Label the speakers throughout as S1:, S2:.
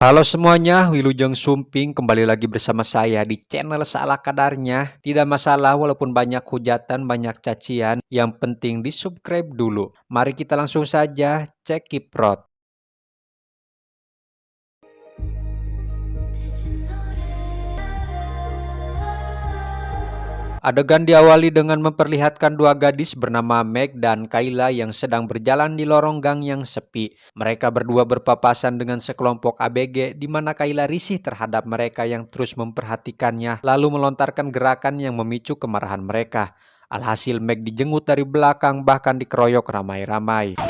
S1: Halo semuanya, Wilujeng Sumping kembali lagi bersama saya di channel Seala Kadarnya. Tidak masalah walaupun banyak hujatan, banyak cacian, yang penting di subscribe dulu. Mari kita langsung saja cek kiprot. Adegan diawali dengan memperlihatkan dua gadis bernama Meg dan Kayla yang sedang berjalan di lorong gang yang sepi. Mereka berdua berpapasan dengan sekelompok ABG di mana Kayla risih terhadap mereka yang terus memperhatikannya lalu melontarkan gerakan yang memicu kemarahan mereka. Alhasil Meg dijenggut dari belakang bahkan dikeroyok ramai-ramai.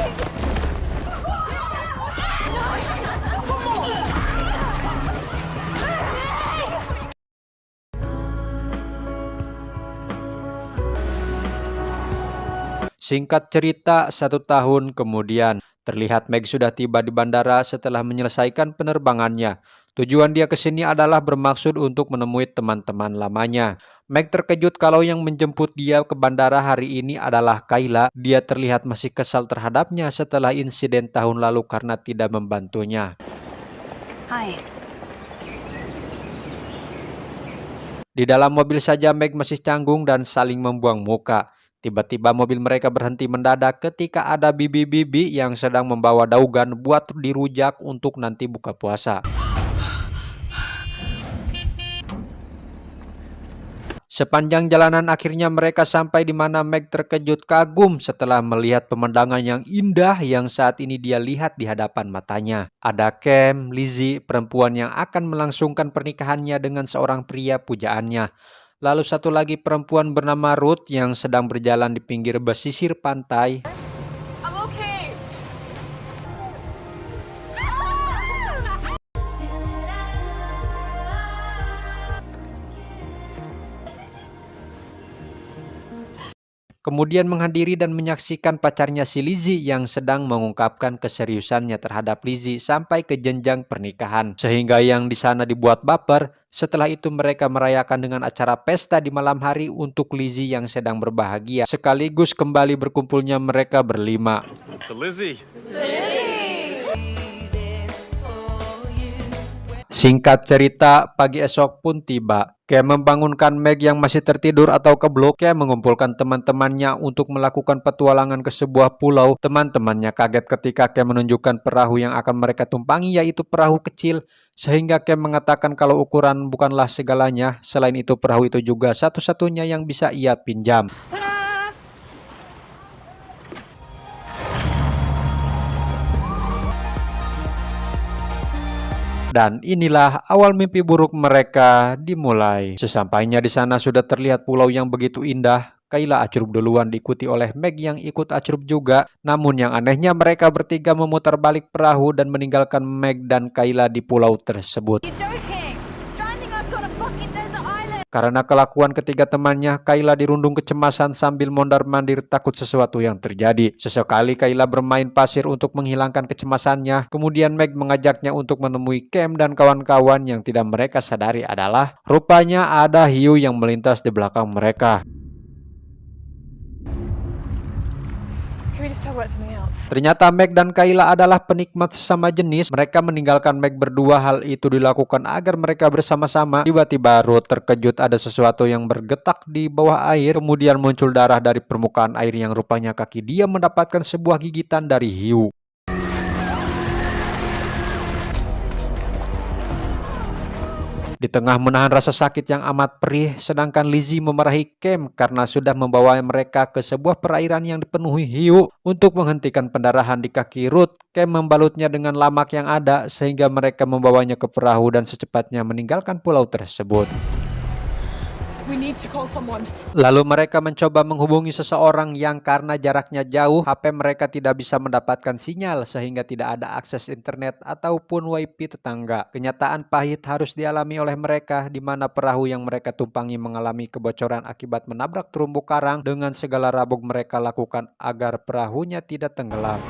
S1: Singkat cerita, 1 tahun kemudian, terlihat Meg sudah tiba di bandara setelah menyelesaikan penerbangannya. Tujuan dia ke sini adalah bermaksud untuk menemui teman-teman lamanya. Meg terkejut kalau yang menjemput dia ke bandara hari ini adalah Kayla. Dia terlihat masih kesal terhadapnya setelah insiden tahun lalu karena tidak membantunya.
S2: Hai.
S1: Di dalam mobil saja Meg masih canggung dan saling membuang muka. Tiba-tiba mobil mereka berhenti mendadak ketika ada bibi-bibi yang sedang membawa daugan buat dirujak untuk nanti buka puasa. Sepanjang jalanan akhirnya mereka sampai di mana Meg terkejut kagum setelah melihat pemandangan yang indah yang saat ini dia lihat di hadapan matanya. Ada Cam, Lizzie, perempuan yang akan melangsungkan pernikahannya dengan seorang pria pujaannya. Lalu satu lagi perempuan bernama Ruth yang sedang berjalan di pinggir pesisir pantai.
S2: I'm okay.
S1: Kemudian menghadiri dan menyaksikan pacarnya si Lizzie yang sedang mengungkapkan keseriusannya terhadap Lizzie sampai ke jenjang pernikahan. Sehingga yang di sana dibuat baper. Setelah itu mereka merayakan dengan acara pesta di malam hari untuk Lizzie yang sedang berbahagia. Sekaligus kembali berkumpulnya mereka berlima.
S3: To Lizzie.
S1: Singkat cerita, pagi esok pun tiba. Cam membangunkan Meg yang masih tertidur atau keblok. Cam mengumpulkan teman-temannya untuk melakukan petualangan ke sebuah pulau. Teman-temannya kaget ketika Cam menunjukkan perahu yang akan mereka tumpangi, yaitu perahu kecil. Sehingga Cam mengatakan kalau ukuran bukanlah segalanya. Selain itu, perahu itu juga satu-satunya yang bisa ia pinjam. Dan inilah awal mimpi buruk mereka dimulai. Sesampainya di sana sudah terlihat pulau yang begitu indah. Kayla acurug duluan diikuti oleh Meg yang ikut acurug juga. Namun yang anehnya mereka bertiga memutar balik perahu dan meninggalkan Meg dan Kayla di pulau tersebut.
S2: You're joking. You're stranding us on a fucking desert island.
S1: Karena kelakuan ketiga temannya, Kayla dirundung kecemasan sambil mondar-mandir takut sesuatu yang terjadi. Sesekali Kayla bermain pasir untuk menghilangkan kecemasannya. Kemudian Meg mengajaknya untuk menemui Cam dan kawan-kawan yang tidak mereka sadari adalah rupanya ada hiu yang melintas di belakang mereka.
S2: Can we just talk about something else?
S1: Ternyata Meg dan Kayla adalah penikmat sesama jenis. Mereka meninggalkan Meg berdua. Hal itu dilakukan agar mereka bersama-sama. Tiba-tiba Ruth terkejut ada sesuatu yang bergetak di bawah air. Kemudian muncul darah dari permukaan air yang rupanya kaki dia mendapatkan sebuah gigitan dari hiu. Di tengah menahan rasa sakit yang amat perih, sedangkan Lizzie memarahi Cam karena sudah membawa mereka ke sebuah perairan yang dipenuhi hiu. Untuk menghentikan pendarahan di kaki Ruth, Cam membalutnya dengan lamak yang ada sehingga mereka membawanya ke perahu dan secepatnya meninggalkan pulau tersebut.
S2: We need to call someone.
S1: Lalu mereka mencoba menghubungi seseorang yang karena jaraknya jauh, HP mereka tidak bisa mendapatkan sinyal sehingga tidak ada akses internet ataupun wifi tetangga. Kenyataan pahit harus dialami oleh mereka di mana perahu yang mereka tumpangi mengalami kebocoran akibat menabrak terumbu karang dengan segala rabuk mereka lakukan agar perahunya tidak tenggelam.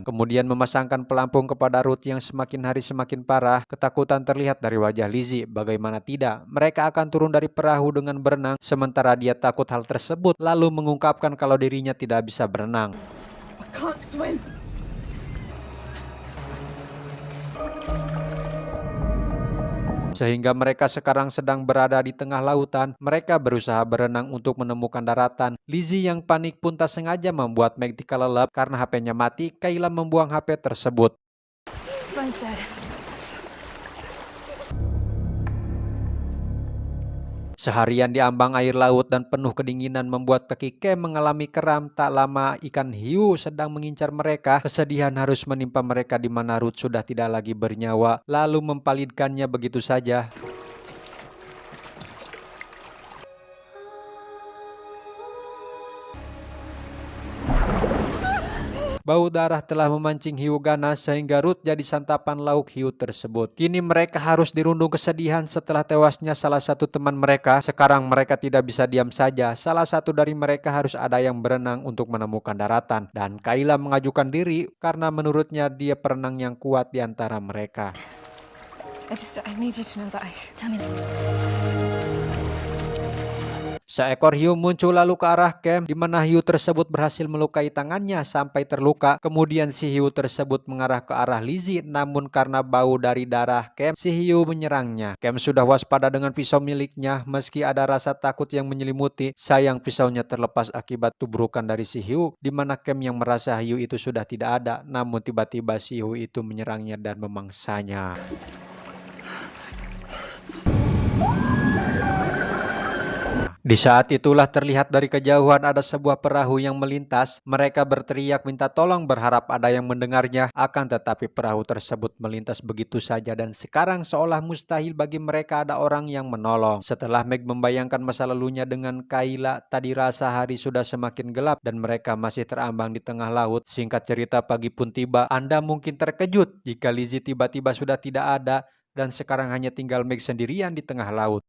S1: Kemudian memasangkan pelampung kepada Ruth yang semakin hari semakin parah. Ketakutan terlihat dari wajah Lizzie. Bagaimana tidak, mereka akan turun dari perahu dengan berenang. Sementara dia takut hal tersebut, lalu mengungkapkan kalau dirinya tidak bisa berenang.
S3: can't swim.
S1: Sehingga mereka sekarang sedang berada di tengah lautan. Mereka berusaha berenang untuk menemukan daratan. Lizzie yang panik pun tak sengaja membuat Meg kelelep karena HP-nya mati. Kayla membuang HP tersebut.
S2: Phone's dead.
S1: Seharian di ambang air laut dan penuh kedinginan membuat kaki Cam mengalami kram. Tak lama ikan hiu sedang mengincar mereka. Kesedihan harus menimpa mereka di mana Ruth sudah tidak lagi bernyawa, lalu mempalidkannya begitu saja. Bau darah telah memancing hiu ganas sehingga Ruth jadi santapan lauk hiu tersebut. Kini mereka harus dirundung kesedihan setelah tewasnya salah satu teman mereka. Sekarang mereka tidak bisa diam saja. Salah satu dari mereka harus ada yang berenang untuk menemukan daratan. Dan Kayla mengajukan diri karena menurutnya dia perenang yang kuat di antara mereka.
S3: I need you to know that
S2: Tell me.
S1: Seekor hiu muncul lalu ke arah Cam, di mana hiu tersebut berhasil melukai tangannya sampai terluka. Kemudian si hiu tersebut mengarah ke arah Lizzie, namun karena bau dari darah Cam, si hiu menyerangnya. Cam sudah waspada dengan pisau miliknya, meski ada rasa takut yang menyelimuti. Sayang pisaunya terlepas akibat tubrukan dari si hiu, di mana Cam yang merasa hiu itu sudah tidak ada, namun tiba-tiba si hiu itu menyerangnya dan memangsanya. Di saat itulah terlihat dari kejauhan ada sebuah perahu yang melintas. Mereka berteriak minta tolong berharap ada yang mendengarnya. Akan tetapi perahu tersebut melintas begitu saja dan sekarang seolah mustahil bagi mereka ada orang yang menolong. Setelah Meg membayangkan masa lalunya dengan Kayla, tadi rasa hari sudah semakin gelap dan mereka masih terambang di tengah laut. Singkat cerita pagi pun tiba. Anda mungkin terkejut jika Lizzie tiba-tiba sudah tidak ada dan sekarang hanya tinggal Meg sendirian di tengah laut.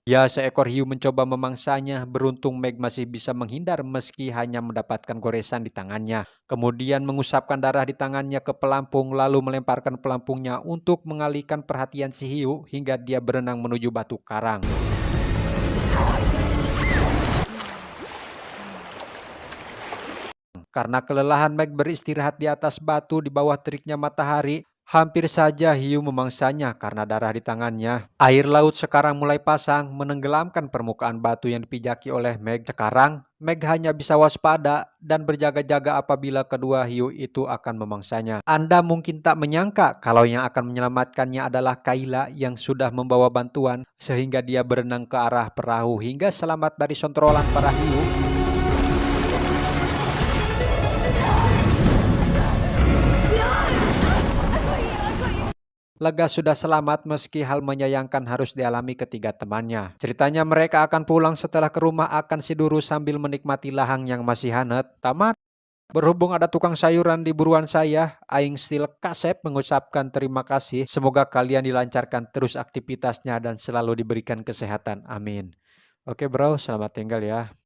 S1: Ya, seekor hiu mencoba memangsanya. Beruntung Meg masih bisa menghindar meski hanya mendapatkan goresan di tangannya. Kemudian mengusapkan darah di tangannya ke pelampung lalu melemparkan pelampungnya untuk mengalihkan perhatian si hiu hingga dia berenang menuju batu karang. Karena kelelahan Meg beristirahat di atas batu di bawah teriknya matahari. Hampir saja hiu memangsanya karena darah di tangannya. Air laut sekarang mulai pasang, menenggelamkan permukaan batu yang dipijaki oleh Meg. Sekarang, Meg hanya bisa waspada dan berjaga-jaga apabila kedua hiu itu akan memangsanya. Anda mungkin tak menyangka kalau yang akan menyelamatkannya adalah Kayla yang sudah membawa bantuan, sehingga dia berenang ke arah perahu hingga selamat dari sontrolan para hiu. Lega sudah selamat meski hal menyayangkan harus dialami ketiga temannya. Ceritanya mereka akan pulang setelah ke rumah akan Siduru sambil menikmati lahang yang masih hangat. Tamat. Berhubung ada tukang sayuran di buruan saya, Aing Still Kasep mengucapkan terima kasih. Semoga kalian dilancarkan terus aktivitasnya dan selalu diberikan kesehatan. Amin. Oke bro, selamat tinggal ya.